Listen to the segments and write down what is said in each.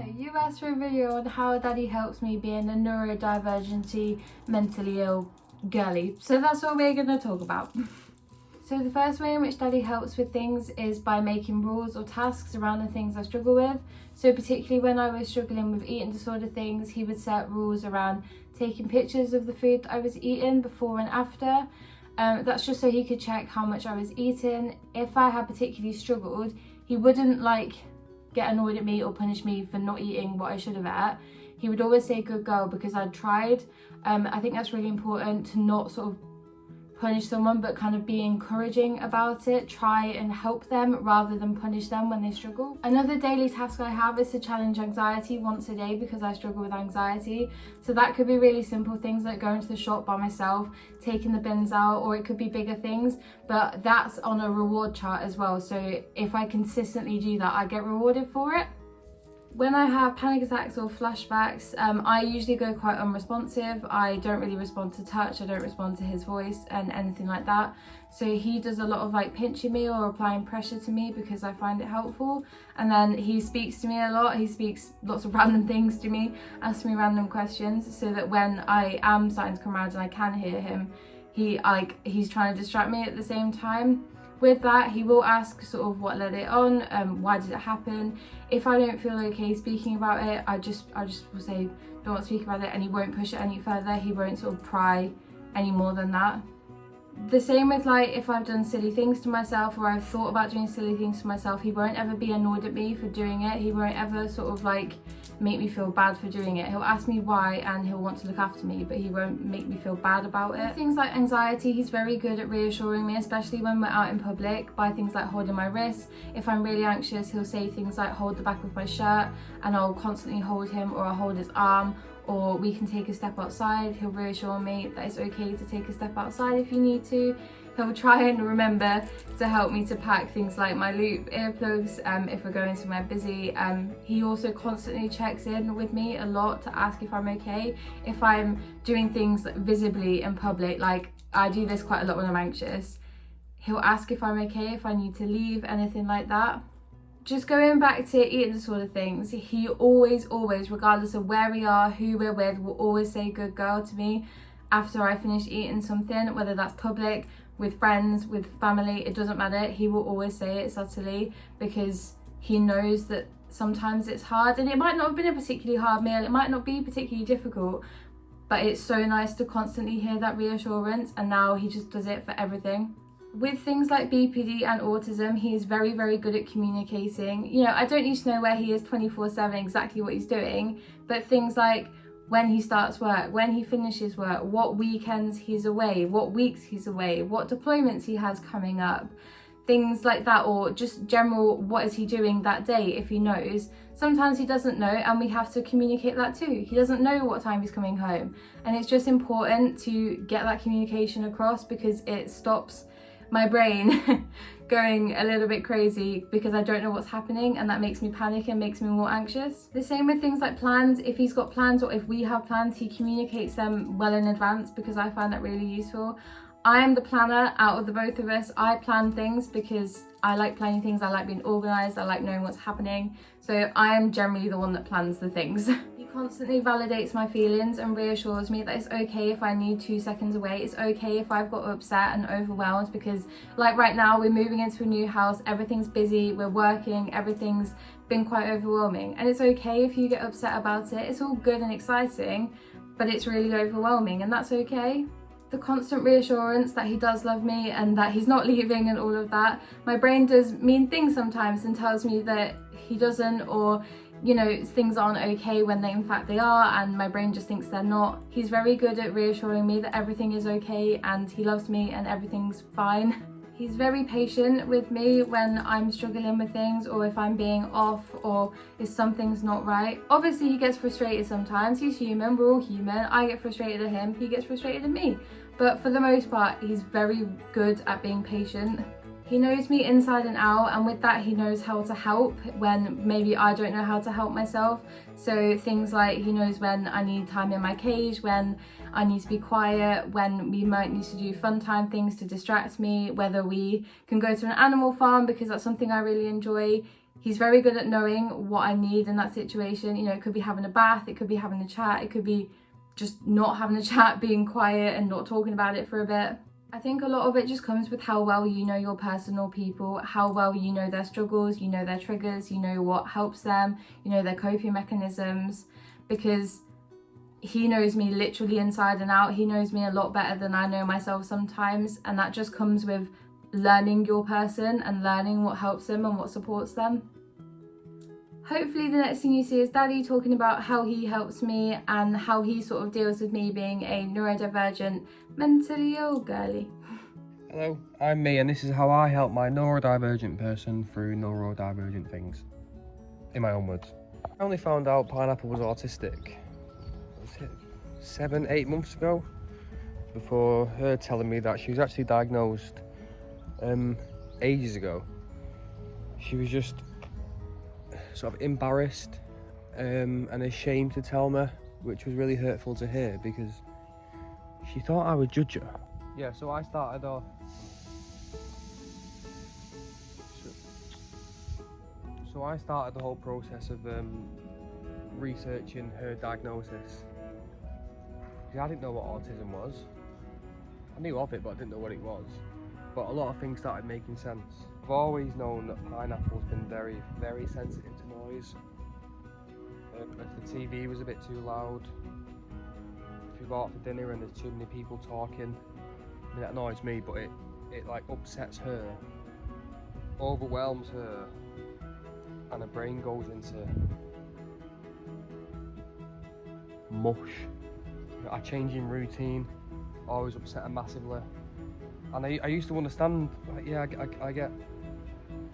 You asked for a video on how Daddy helps me being a neurodivergency, mentally ill girly. So that's what we're going to talk about. So the first way in which Daddy helps with things is by making rules or tasks around the things I struggle with. So particularly when I was struggling with eating disorder things, he would set rules around taking pictures of the food that I was eating before and after. That's just so he could check how much I was eating. If I had particularly struggled, he wouldn't get annoyed at me or punish me for not eating what I should have ate. He would always say good girl because I'd tried. I think that's really important, to not sort of punish someone but kind of be encouraging about it. Try and help them rather than punish them when they struggle. Another daily task I have is to challenge anxiety once a day because I struggle with anxiety. So that could be really simple things like going to the shop by myself, taking the bins out, or it could be bigger things, but that's on a reward chart as well. So if I consistently do that, I get rewarded for it. When I have panic attacks or flashbacks, I usually go quite unresponsive. I don't really respond to touch, I don't respond to his voice and anything like that. So he does a lot of pinching me or applying pressure to me because I find it helpful. And then he speaks to me a lot. He speaks lots of random things to me, asks me random questions, so that when I am starting to come around and I can hear him, he's trying to distract me at the same time. With that, he will ask sort of what led it on, why did it happen. If I don't feel okay speaking about it, I just will say don't want to speak about it, and he won't push it any further. He won't sort of pry any more than that. The same with if I've done silly things to myself or I've thought about doing silly things to myself, he won't ever be annoyed at me for doing it. He won't ever sort of make me feel bad for doing it. He'll ask me why and he'll want to look after me, but he won't make me feel bad about it. Things like anxiety, he's very good at reassuring me, especially when we're out in public, by things like holding my wrist. If I'm really anxious, he'll say things like hold the back of my shirt, and I'll constantly hold him, or I'll hold his arm, or we can take a step outside. He'll reassure me that it's okay to take a step outside if you need to. He'll try and remember to help me to pack things like my loop earplugs if we're going somewhere busy. He also constantly checks in with me a lot to ask if I'm okay. If I'm doing things visibly in public, I do this quite a lot when I'm anxious, he'll ask if I'm okay, if I need to leave, anything like that. Just going back to eating disorder things, he always, regardless of where we are, who we're with, will always say good girl to me after I finish eating something, whether that's public, with friends, with family, it doesn't matter. He will always say it subtly because he knows that sometimes it's hard, and it might not have been a particularly hard meal, it might not be particularly difficult, but it's so nice to constantly hear that reassurance, and now he just does it for everything. With things like BPD and autism, he is very, very good at communicating. I don't need to know where he is 24/7, exactly what he's doing, but things like when he starts work, when he finishes work, what weekends he's away, what weeks he's away, what deployments he has coming up, things like that, or just general what is he doing that day if he knows. Sometimes he doesn't know, and we have to communicate that too. He doesn't know what time he's coming home, and it's just important to get that communication across because it stops my brain going a little bit crazy because I don't know what's happening, and that makes me panic and makes me more anxious. The same with things like plans. If he's got plans or if we have plans, he communicates them well in advance because I find that really useful. I am the planner out of the both of us. I plan things because I like planning things, I like being organised, I like knowing what's happening. So I am generally the one that plans the things. He constantly validates my feelings and reassures me that it's okay if I need 2 seconds away. It's okay if I've got upset and overwhelmed because right now we're moving into a new house, everything's busy, we're working, everything's been quite overwhelming. And it's okay if you get upset about it. It's all good and exciting, but it's really overwhelming, and that's okay. The constant reassurance that he does love me and that he's not leaving and all of that. My brain does mean things sometimes and tells me that he doesn't, or things aren't okay when in fact they are, and my brain just thinks they're not. He's very good at reassuring me that everything is okay and he loves me and everything's fine. He's very patient with me when I'm struggling with things, or if I'm being off, or if something's not right. Obviously he gets frustrated sometimes, he's human, we're all human. I get frustrated at him, he gets frustrated at me. But for the most part, he's very good at being patient. He knows me inside and out, and with that he knows how to help when maybe I don't know how to help myself. So things like he knows when I need time in my cage, when I need to be quiet, when we might need to do fun time things to distract me, whether we can go to an animal farm because that's something I really enjoy. He's very good at knowing what I need in that situation. You know, it could be having a bath, it could be having a chat, it could be just not having a chat, being quiet and not talking about it for a bit. I think a lot of it just comes with how well you know your personal people, how well you know their struggles, you know their triggers, you know what helps them, you know their coping mechanisms, because he knows me literally inside and out. He knows me a lot better than I know myself sometimes, and that just comes with learning your person and learning what helps them and what supports them. Hopefully the next thing you see is Daddy talking about how he helps me and how he sort of deals with me being a neurodivergent, mentally ill girly. Hello, I'm me, and this is how I help my neurodivergent person through neurodivergent things. In my own words. I only found out Pineapple was autistic, was it 7-8 months ago? Before her telling me that she was actually diagnosed ages ago. She was just sort of embarrassed and ashamed to tell me, which was really hurtful to hear because she thought I would judge her. Yeah, so I started off. So I started the whole process of researching her diagnosis. Because I didn't know what autism was. I knew of it, but I didn't know what it was. But a lot of things started making sense. I've always known that Pineapple's been very, very sensitive to noise. If the TV was a bit too loud, if you go out for dinner and there's too many people talking, I mean, that annoys me, but it like upsets her, overwhelms her, and her brain goes into mush. A change in routine always upset her massively. And I used to understand, like, yeah, I get,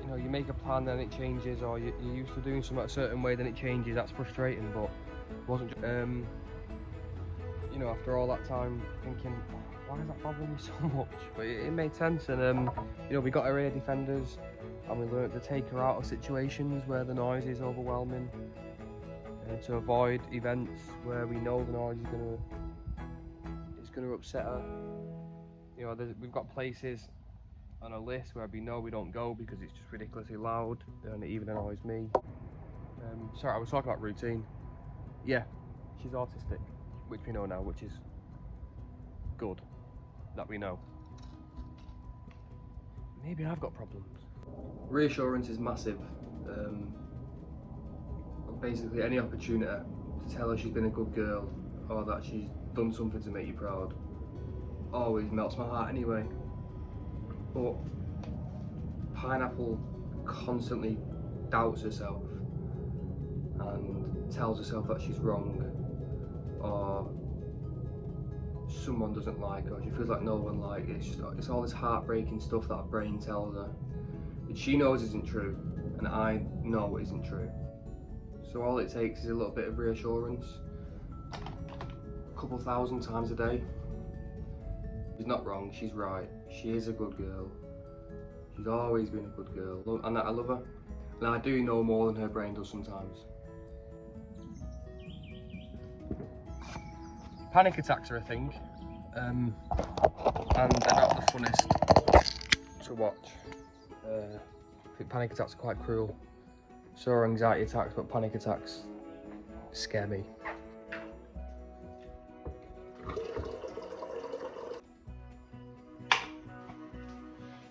you know, you make a plan then it changes, or you're used to doing something a certain way then it changes. That's frustrating, but it wasn't just, you know, after all that time thinking, why is that bothering me so much? But it made sense, and you know, we got her ear defenders, and we learned to take her out of situations where the noise is overwhelming, and to avoid events where we know the noise is going to upset her. You know, we've got places on a list where we know we don't go because it's just ridiculously loud and it even annoys me. Sorry, I was talking about routine. Yeah, she's autistic, which we know now, which is good that we know. Maybe I've got problems. Reassurance is massive. Basically, any opportunity to tell her she's been a good girl or that she's done something to make you proud always melts my heart anyway. But Pineapple constantly doubts herself and tells herself that she's wrong, or someone doesn't like her, she feels like no one likes her. It's all this heartbreaking stuff that her brain tells her, which she knows isn't true, and I know isn't true. So all it takes is a little bit of reassurance, a couple thousand times a day. She's not wrong, she's right, she is a good girl. She's always been a good girl, and I love her. And I do know more than her brain does sometimes. Panic attacks are a thing, and they're not the funnest to watch. I think panic attacks are quite cruel. So are anxiety attacks, but panic attacks scare me.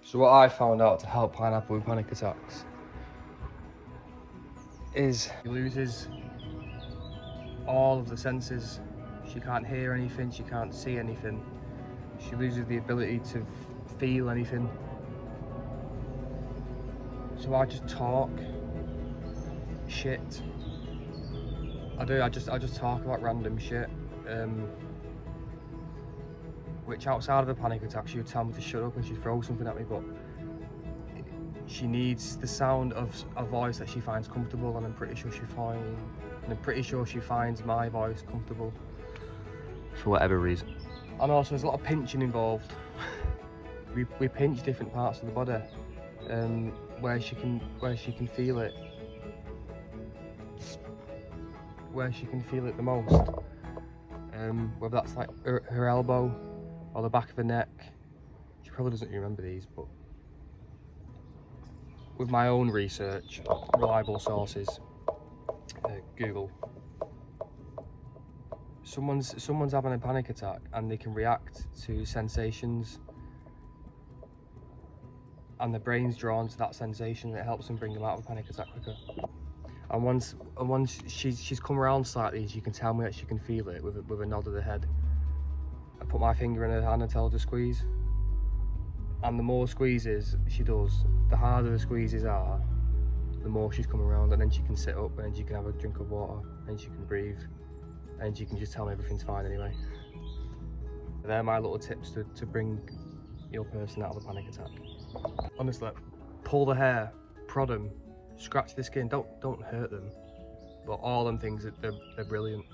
So what I found out to help Pineapple with panic attacks is she loses all of the senses. She can't hear anything, she can't see anything. She loses the ability to feel anything. So I just talk shit. I just talk about random shit. Which outside of a panic attack, she would tell me to shut up and she'd throw something at me, but she needs the sound of a voice that she finds comfortable, and I'm pretty sure she finds my voice comfortable for whatever reason. And also there's a lot of pinching involved. we pinch different parts of the body, where she can feel it, the most. Whether that's like her elbow or the back of her neck. She probably doesn't remember these, but with my own research, reliable sources, Google, someone's having a panic attack and they can react to sensations, and the brain's drawn to that sensation, and it helps them bring them out of a panic attack quicker. And once she's come around slightly, she can tell me that she can feel it with a nod of the head. I put my finger in her hand and tell her to squeeze. And the more squeezes she does, the harder the squeezes are, the more she's come around, and then she can sit up, and then she can have a drink of water, and she can breathe, and she can just tell me everything's fine anyway. They're my little tips to bring your person out of a panic attack. Honestly, pull the hair, prod them, scratch the skin, don't hurt them. But all them things, they're brilliant.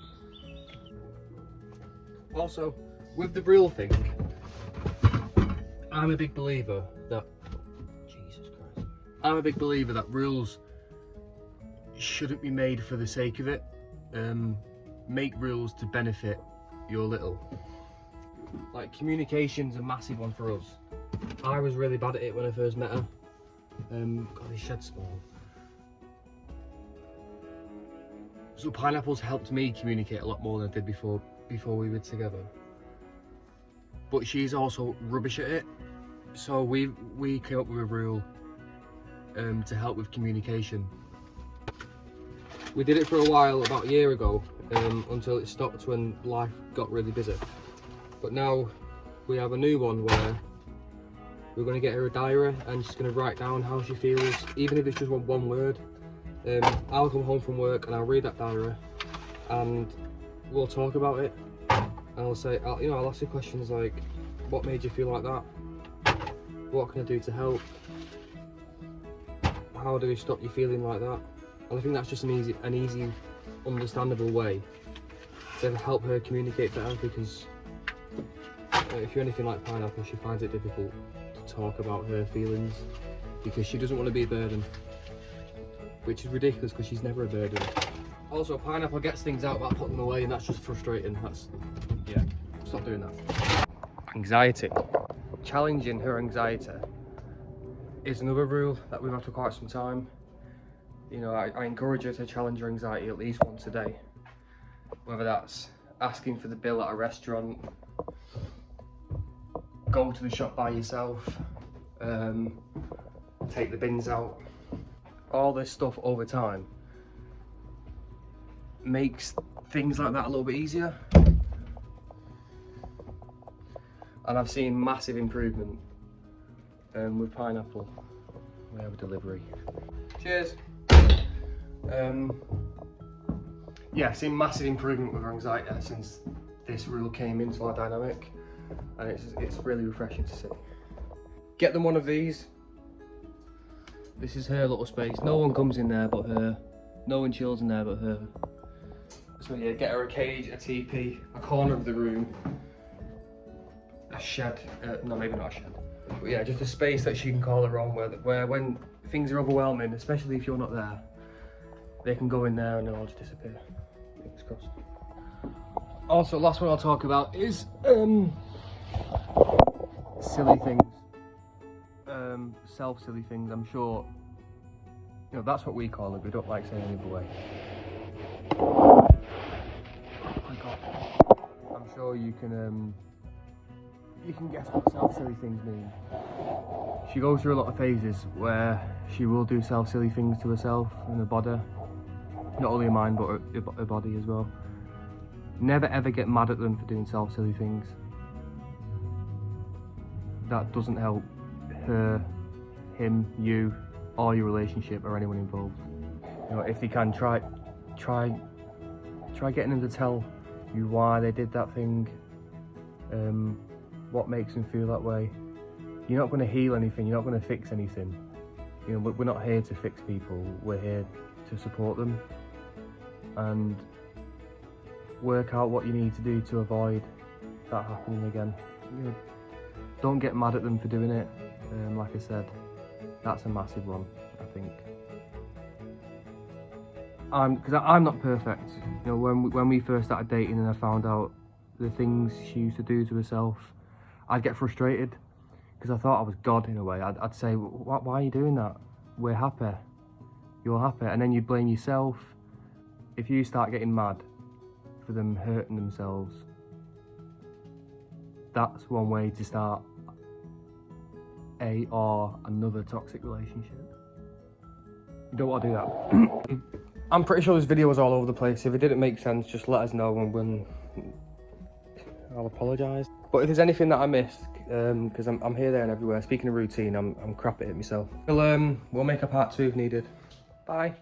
Also, with the real thing, I'm a big believer that rules shouldn't be made for the sake of it. Make rules to benefit your little. Like, communication's a massive one for us. I was really bad at it when I first met her. God, his shed's small. So Pineapple's helped me communicate a lot more than I did before we were together. But she's also rubbish at it. So we came up with a rule to help with communication. We did it for a while, about a year ago, until it stopped when life got really busy. But now we have a new one where we're going to get her a diary, and she's going to write down how she feels, even if it's just one word. I'll come home from work and I'll read that diary, and we'll talk about it. And I'll say, I'll ask you questions like, what made you feel like that? What can I do to help? How do we stop you feeling like that? And I think that's just an easy, understandable way to help her communicate better, because if you're anything like Pineapple, she finds it difficult to talk about her feelings because she doesn't want to be a burden, which is ridiculous because she's never a burden. Also, Pineapple gets things out without putting them away, and that's just frustrating. Yeah, stop doing that. Anxiety. Challenging her anxiety is another rule that we've had for quite some time. You know, I encourage her to challenge her anxiety at least once a day. Whether that's asking for the bill at a restaurant, go to the shop by yourself, take the bins out. All this stuff over time makes things like that a little bit easier. And I've seen massive improvement with Pineapple. We have a delivery. Cheers. Yeah, I've seen massive improvement with her anxiety since this rule came into our dynamic, and it's really refreshing to see. Get them one of these. This is her little space. No one comes in there but her. No one chills in there but her. So yeah, get her a cage, a teepee, a corner of the room, a shed. No, maybe not a shed. But yeah, just a space that she can call her own, where when things are overwhelming, especially if you're not there, they can go in there and they'll all just disappear. Fingers crossed. Also, last one I'll talk about is silly things. Self-silly things. I'm sure, you know, that's what we call it. We don't like saying it the way. Oh my God. I'm sure you can guess what self-silly things mean. She goes through a lot of phases where she will do self-silly things to herself and her body. Not only her mind, but her body as well. Never ever get mad at them for doing self-silly things. That doesn't help her, him, you, or your relationship or anyone involved. You know, if they can, try getting them to tell you why they did that thing, what makes them feel that way. You're not going to heal anything, you're not going to fix anything. You know, we're not here to fix people, we're here to support them and work out what you need to do to avoid that happening again. You know, don't get mad at them for doing it. Like I said, That's a massive one, I think. Because I'm not perfect. You know, when we first started dating and I found out the things she used to do to herself, I'd get frustrated because I thought I was God in a way. I'd say, why are you doing that? We're happy. You're happy. And then you blame yourself. If you start getting mad for them hurting themselves, that's one way to start or another toxic relationship. You don't want to do that. I'm pretty sure this video was all over the place. If it didn't make sense, just let us know and I'll apologise. But if there's anything that I missed, because I'm here, there and everywhere. Speaking of routine, I'm crap at it myself. We'll make a part 2 if needed. Bye.